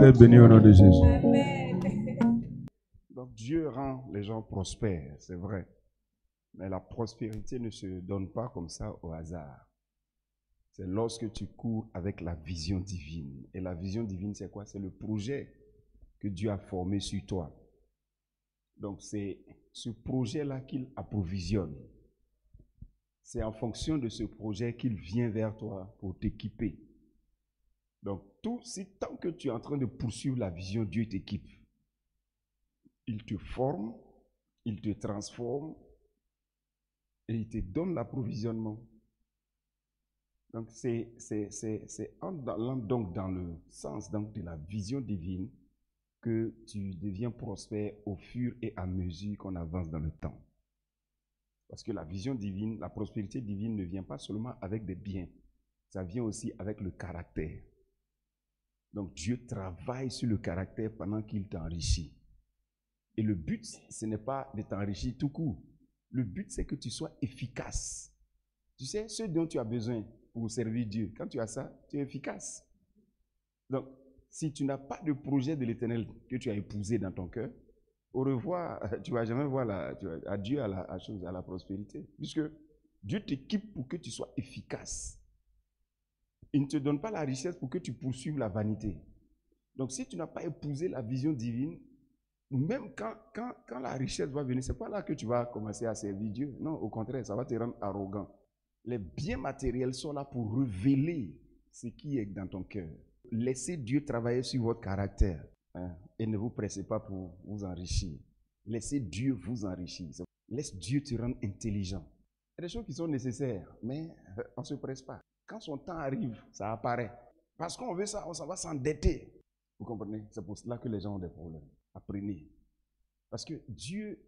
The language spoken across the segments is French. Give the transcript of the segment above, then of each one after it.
êtes bénis au nom de Jésus. Amen. Donc Dieu rend les gens prospères, c'est vrai. Mais la prospérité ne se donne pas comme ça au hasard. C'est lorsque tu cours avec la vision divine. Et la vision divine, c'est quoi? C'est le projet que Dieu a formé sur toi. Donc c'est ce projet-là qu'il approvisionne. C'est en fonction de ce projet qu'il vient vers toi pour t'équiper. Donc tant que tu es en train de poursuivre la vision, Dieu t'équipe. Il te forme, il te transforme et il te donne l'approvisionnement. Donc c'est donc dans le sens donc, de la vision divine que tu deviens prospère au fur et à mesure qu'on avance dans le temps. Parce que la vision divine, la prospérité divine ne vient pas seulement avec des biens, ça vient aussi avec le caractère. Donc Dieu travaille sur le caractère pendant qu'il t'enrichit. Et le but, ce n'est pas de t'enrichir tout court. Le but, c'est que tu sois efficace. Tu sais, ce dont tu as besoin pour servir Dieu, quand tu as ça, tu es efficace. Donc, si tu n'as pas de projet de l'Éternel que tu as épousé dans ton cœur, au revoir, tu ne vas jamais voir adieu à la prospérité. Puisque Dieu t'équipe pour que tu sois efficace. Il ne te donne pas la richesse pour que tu poursuives la vanité. Donc, si tu n'as pas épousé la vision divine, même quand la richesse va venir, ce n'est pas là que tu vas commencer à servir Dieu. Non, au contraire, ça va te rendre arrogant. Les biens matériels sont là pour révéler ce qui est dans ton cœur. Laissez Dieu travailler sur votre caractère, hein, et ne vous pressez pas pour vous enrichir. Laissez Dieu vous enrichir. Laisse Dieu te rendre intelligent. Il y a des choses qui sont nécessaires, mais on ne se presse pas. Quand son temps arrive, ça apparaît. Parce qu'on veut ça, on s'en va s'endetter. Vous comprenez? C'est pour cela que les gens ont des problèmes. Apprenez. Parce que Dieu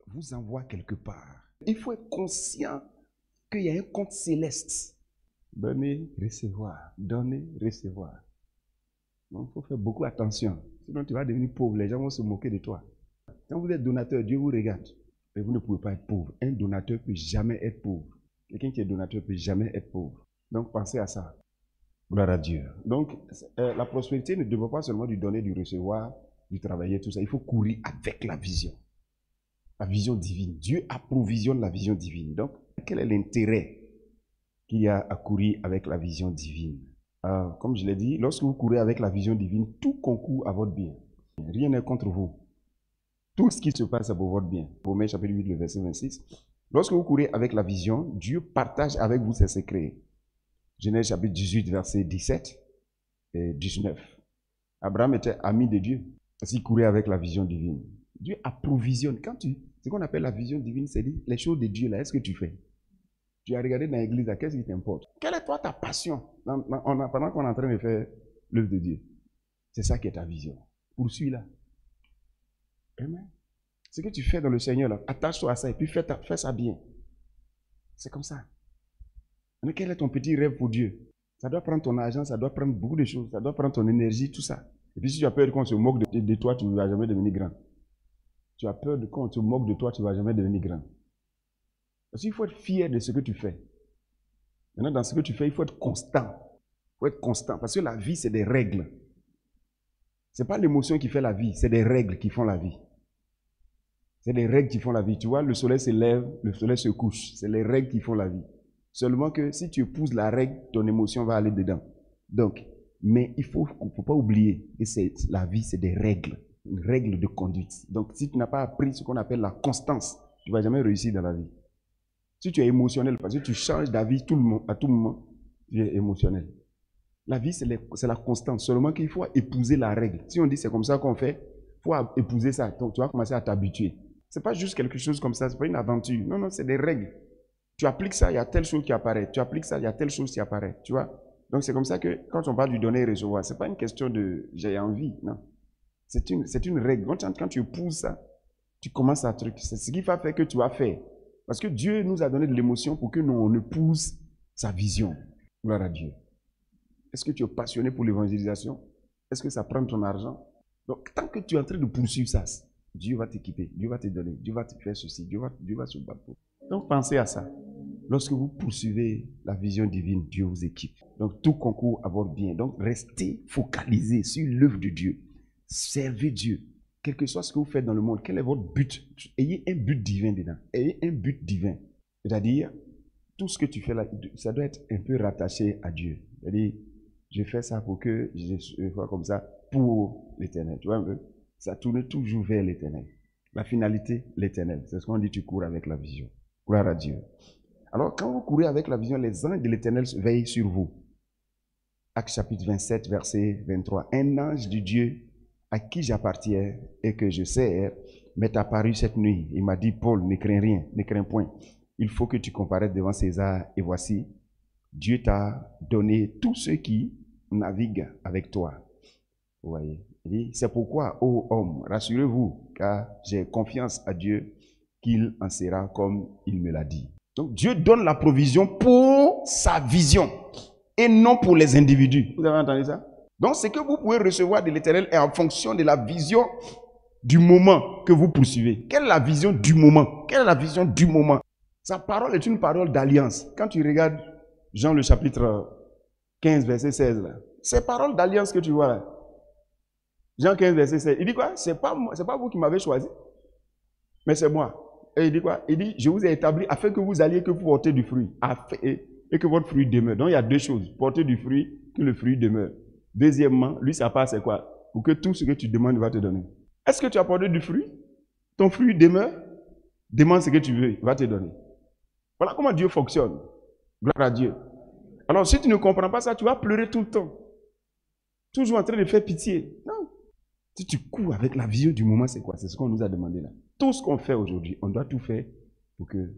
vous envoie quelque part. Il faut être conscient qu'il y a un compte céleste. Donner, recevoir. Donner, recevoir. Donc, il faut faire beaucoup attention. Sinon, tu vas devenir pauvre. Les gens vont se moquer de toi. Quand vous êtes donateur, Dieu vous regarde. Mais vous ne pouvez pas être pauvre. Un donateur ne peut jamais être pauvre. Quelqu'un qui est donateur ne peut jamais être pauvre. Donc, pensez à ça. Gloire à Dieu. Donc, la prospérité ne dépend pas seulement du donner, du recevoir, du travailler, tout ça. Il faut courir avec la vision. La vision divine. Dieu approvisionne la vision divine. Donc, quel est l'intérêt qu'il y a à courir avec la vision divine? Comme je l'ai dit, lorsque vous courez avec la vision divine, tout concourt à votre bien. Rien n'est contre vous. Tout ce qui se passe est pour votre bien. Romains chapitre 8, le verset 26. Lorsque vous courez avec la vision, Dieu partage avec vous ses secrets. Genèse chapitre 18, verset 17 et 19. Abraham était ami de Dieu parce qu'il courait avec la vision divine. Dieu approvisionne. Ce qu'on appelle la vision divine, c'est dire les choses de Dieu là, est-ce que tu fais? Tu as regardé dans l'église, qu'est-ce qui t'importe? Quelle est toi ta passion pendant qu'on est en train de faire l'œuvre de Dieu? C'est ça qui est ta vision. Poursuis-la. Amen. Ce que tu fais dans le Seigneur, là, attache-toi à ça et puis fais ça bien. C'est comme ça. Mais quel est ton petit rêve pour Dieu? Ça doit prendre ton argent, ça doit prendre beaucoup de choses, ça doit prendre ton énergie, tout ça. Et puis si tu as peur qu'on se moque de toi, tu ne vas jamais devenir grand. Tu as peur qu'on se moque de toi, tu ne vas jamais devenir grand. Parce qu'il faut être fier de ce que tu fais. Maintenant, dans ce que tu fais, il faut être constant. Il faut être constant. Parce que la vie, c'est des règles. Ce n'est pas l'émotion qui fait la vie, c'est des règles qui font la vie. C'est des règles qui font la vie. Tu vois, le soleil se lève, le soleil se couche. C'est les règles qui font la vie. Seulement que si tu épouses la règle, ton émotion va aller dedans. Donc, mais il ne faut pas oublier que la vie, c'est des règles. Une règle de conduite. Donc, si tu n'as pas appris ce qu'on appelle la constance, tu ne vas jamais réussir dans la vie. Si tu es émotionnel, parce que tu changes d'avis à tout moment, tu es émotionnel. La vie, c'est la constance. Seulement qu'il faut épouser la règle. Si on dit c'est comme ça qu'on fait, il faut épouser ça. Donc, tu vas commencer à t'habituer. Ce n'est pas juste quelque chose comme ça, ce n'est pas une aventure. Non, non, c'est des règles. Tu appliques ça, il y a telle chose qui apparaît. Tu appliques ça, il y a telle chose qui apparaît. Tu vois? Donc, c'est comme ça que quand on parle du donner et recevoir, ce n'est pas une question de j'ai envie. Non. C'est une règle. Quand tu épouses ça, tu commences à truc. C'est ce qui va faire que tu vas faire. Parce que Dieu nous a donné de l'émotion pour que nous, on épouse sa vision. Gloire à Dieu. Est-ce que tu es passionné pour l'évangélisation? Est-ce que ça prend ton argent? Donc, tant que tu es en train de poursuivre ça, Dieu va t'équiper, Dieu va te donner, Dieu va te faire ceci, Dieu va se battre pour. Donc, pensez à ça. Lorsque vous poursuivez la vision divine, Dieu vous équipe. Donc tout concourt à votre bien. Donc restez focalisés sur l'œuvre de Dieu. Servez Dieu. Quel que soit ce que vous faites dans le monde, quel est votre but? Ayez un but divin dedans. Ayez un but divin. C'est-à-dire, tout ce que tu fais là, ça doit être un peu rattaché à Dieu. C'est-à-dire, je fais ça pour que je sois comme ça pour l'éternel. Tu vois un peu? Ça tourne toujours vers l'éternel. La finalité, l'éternel. C'est ce qu'on dit, tu cours avec la vision. Gloire à Dieu. Alors, quand vous courez avec la vision, les anges de l'éternel veillent sur vous. Actes chapitre 27, verset 23. Un ange de Dieu à qui j'appartiens et que je sers m'est apparu cette nuit. Il m'a dit, Paul, ne crains rien, ne crains point. Il faut que tu comparaisses devant César. Et voici, Dieu t'a donné tous ceux qui naviguent avec toi. Vous voyez? Il dit, c'est pourquoi, ô homme, rassurez-vous, car j'ai confiance à Dieu qu'il en sera comme il me l'a dit. Donc Dieu donne la provision pour sa vision et non pour les individus. Vous avez entendu ça? Donc ce que vous pouvez recevoir de l'Éternel est en fonction de la vision du moment que vous poursuivez. Quelle est la vision du moment? Quelle est la vision du moment? Sa parole est une parole d'alliance. Quand tu regardes Jean le chapitre 15, verset 16, là, c'est parole d'alliance que tu vois là. Jean 15, verset 16. Il dit quoi? C'est pas vous qui m'avez choisi, mais c'est moi. Et il dit quoi? Il dit, je vous ai établi afin que vous alliez, que vous portez du fruit, et que votre fruit demeure. Donc il y a deux choses. Porter du fruit, que le fruit demeure. Deuxièmement, lui, sa part, c'est quoi? Pour que tout ce que tu demandes, il va te donner. Est-ce que tu as porté du fruit? Ton fruit demeure? Demande ce que tu veux, il va te donner. Voilà comment Dieu fonctionne. Gloire à Dieu. Alors, si tu ne comprends pas ça, tu vas pleurer tout le temps. Toujours en train de faire pitié. Non. Si tu cours avec la vision du moment, c'est quoi? C'est ce qu'on nous a demandé là. Tout ce qu'on fait aujourd'hui, on doit tout faire pour que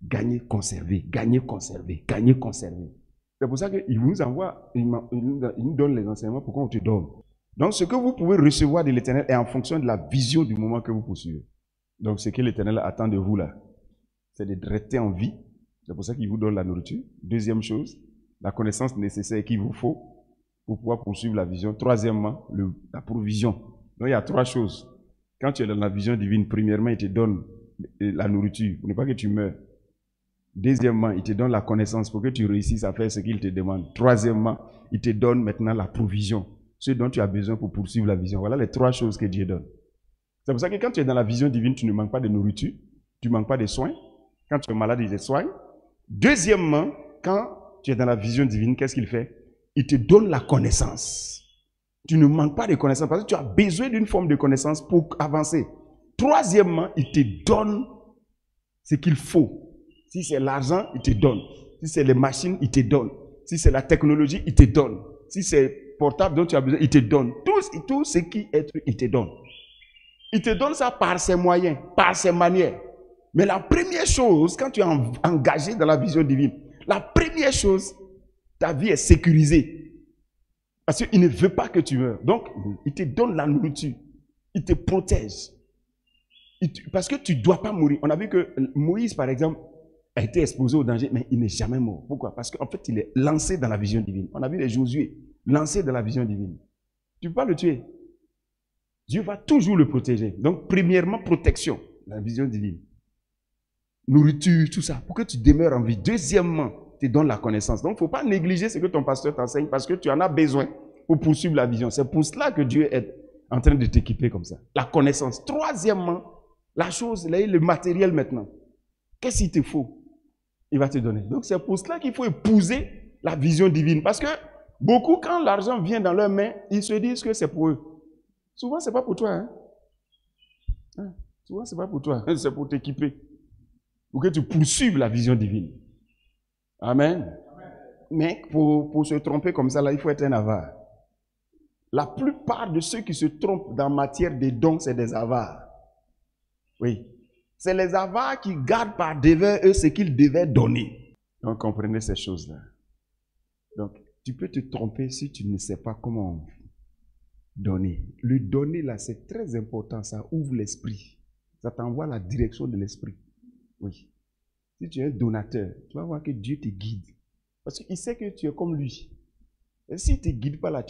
gagner, conserver, gagner, conserver, gagner, conserver. C'est pour ça qu'il nous envoie, il nous donne les enseignements pour qu'on te donne. Donc, ce que vous pouvez recevoir de l'Éternel est en fonction de la vision du moment que vous poursuivez. Donc, ce que l'Éternel attend de vous là, c'est de rester en vie. C'est pour ça qu'il vous donne la nourriture. Deuxième chose, la connaissance nécessaire qu'il vous faut pour pouvoir poursuivre la vision. Troisièmement, la provision. Donc, il y a trois choses. Quand tu es dans la vision divine, premièrement, il te donne la nourriture pour ne pas que tu meurs. Deuxièmement, il te donne la connaissance pour que tu réussisses à faire ce qu'il te demande. Troisièmement, il te donne maintenant la provision, ce dont tu as besoin pour poursuivre la vision. Voilà les trois choses que Dieu donne. C'est pour ça que quand tu es dans la vision divine, tu ne manques pas de nourriture, tu ne manques pas de soins. Quand tu es malade, il te soigne. Deuxièmement, quand tu es dans la vision divine, qu'est-ce qu'il fait? Il te donne la connaissance. Tu ne manques pas de connaissance parce que tu as besoin d'une forme de connaissance pour avancer. Troisièmement, il te donne ce qu'il faut. Si c'est l'argent, il te donne. Si c'est les machines, il te donne. Si c'est la technologie, il te donne. Si c'est portable dont tu as besoin, il te donne. Tout ce qui est, il te donne. Il te donne ça par ses moyens, par ses manières. Mais la première chose, quand tu es engagé dans la vision divine, la première chose, ta vie est sécurisée. Parce qu'il ne veut pas que tu meurs. Donc, il te donne la nourriture. Il te protège. Parce que tu ne dois pas mourir. On a vu que Moïse, par exemple, a été exposé au danger, mais il n'est jamais mort. Pourquoi? Parce qu'en fait, il est lancé dans la vision divine. On a vu les Josué lancés dans la vision divine. Tu ne peux pas le tuer. Dieu va toujours le protéger. Donc, premièrement, protection, la vision divine. Nourriture, tout ça, pour que tu demeures en vie. Deuxièmement, tu donnes la connaissance. Donc, il ne faut pas négliger ce que ton pasteur t'enseigne parce que tu en as besoin pour poursuivre la vision. C'est pour cela que Dieu est en train de t'équiper comme ça. La connaissance. Troisièmement, la chose, le matériel maintenant. Qu'est-ce qu'il te faut? Il va te donner. Donc, c'est pour cela qu'il faut épouser la vision divine. Parce que beaucoup, quand l'argent vient dans leurs mains, ils se disent que c'est pour eux. Souvent, ce n'est pas pour toi. Souvent, ce n'est pas pour toi. C'est pour t'équiper. Pour que tu poursuives la vision divine. Amen. Mais pour se tromper comme ça, là, il faut être un avare. La plupart de ceux qui se trompent dans matière de dons, c'est des avares. Oui. C'est les avares qui gardent par devers eux ce qu'ils devaient donner. Donc, comprenez ces choses-là. Donc, tu peux te tromper si tu ne sais pas comment donner. Le donner, là, c'est très important. Ça ouvre l'esprit. Ça t'envoie la direction de l'esprit. Oui. Si tu es un donateur, tu vas voir que Dieu te guide. Parce qu'il sait que tu es comme lui. Et s'il ne te guide pas là,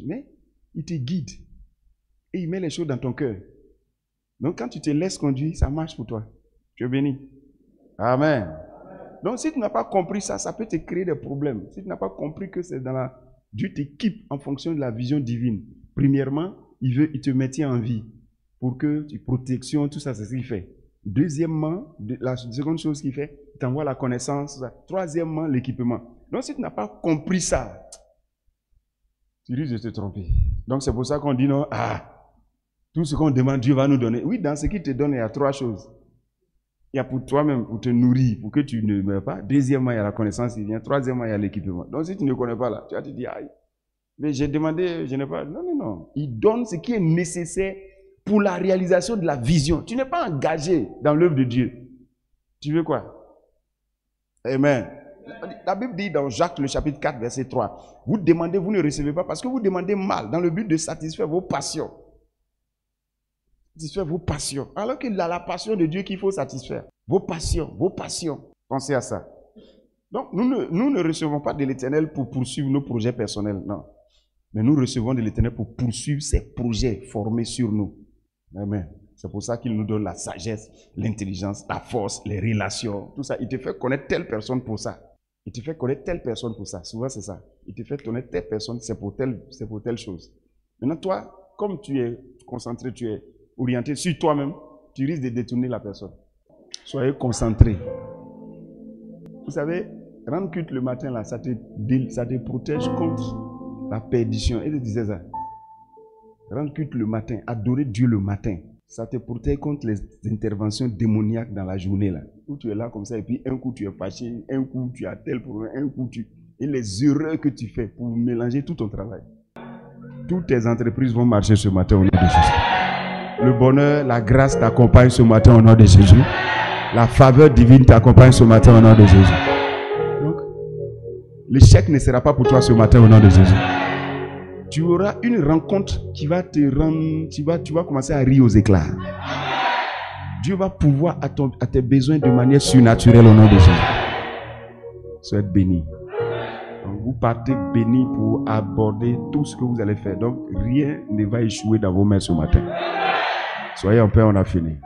mais il te guide. Et il met les choses dans ton cœur. Donc quand tu te laisses conduire, ça marche pour toi. Tu es béni. Amen. Donc si tu n'as pas compris ça, ça peut te créer des problèmes. Si tu n'as pas compris que c'est dans la... Dieu t'équipe en fonction de la vision divine. Premièrement, il te maintient en vie pour que tu protection, tout ça, c'est ce qu'il fait. Deuxièmement, la seconde chose qu'il fait, il t'envoie la connaissance. Troisièmement, l'équipement. Donc si tu n'as pas compris ça, tu risques de te tromper. Donc c'est pour ça qu'on dit non, tout ce qu'on demande, Dieu va nous donner. Oui, dans ce qu'il te donne, il y a trois choses. Il y a pour toi-même, pour te nourrir, pour que tu ne meurs pas. Deuxièmement, il y a la connaissance qui vient. Troisièmement, il y a l'équipement. Donc si tu ne connais pas là, tu vas te dire, aïe, mais j'ai demandé, je n'ai pas. Non, non, non. Il donne ce qui est nécessaire pour la réalisation de la vision. Tu n'es pas engagé dans l'œuvre de Dieu. Tu veux quoi? Amen. La Bible dit dans Jacques, le chapitre 4, verset 3, vous demandez, vous ne recevez pas parce que vous demandez mal, dans le but de satisfaire vos passions. Satisfaire vos passions. Alors qu'il y a la passion de Dieu qu'il faut satisfaire. Vos passions, vos passions. Pensez à ça. Donc, nous ne recevons pas de l'Éternel pour poursuivre nos projets personnels, non. Mais nous recevons de l'Éternel pour poursuivre ses projets formés sur nous. Amen. C'est pour ça qu'il nous donne la sagesse, l'intelligence, la force, les relations, tout ça. Il te fait connaître telle personne pour ça. Il te fait connaître telle personne pour ça. Souvent, c'est ça. Il te fait connaître telle personne, c'est pour telle chose. Maintenant, toi, comme tu es concentré, tu es orienté sur toi-même, tu risques de détourner la personne. Soyez concentrés. Vous savez, rendre culte le matin, là, ça te protège contre la perdition. Et je disais ça. Rendre culte le matin, adorer Dieu le matin, ça te protège contre les interventions démoniaques dans la journée, là. Où tu es là comme ça, et puis un coup tu es fâché, un coup tu as tel problème, un coup tu... Et les erreurs que tu fais pour mélanger tout ton travail. Toutes tes entreprises vont marcher ce matin au nom de Jésus. Le bonheur, la grâce t'accompagne ce matin au nom de Jésus. La faveur divine t'accompagne ce matin au nom de Jésus. Donc, l'échec ne sera pas pour toi ce matin au nom de Jésus. Tu auras une rencontre qui va te rendre, tu vas commencer à rire aux éclats. Dieu va pouvoir à tes besoins de manière surnaturelle au nom de Jésus. Soyez bénis. Donc, vous partez bénis pour aborder tout ce que vous allez faire. Donc rien ne va échouer dans vos mains ce matin. Soyez en paix, on a fini.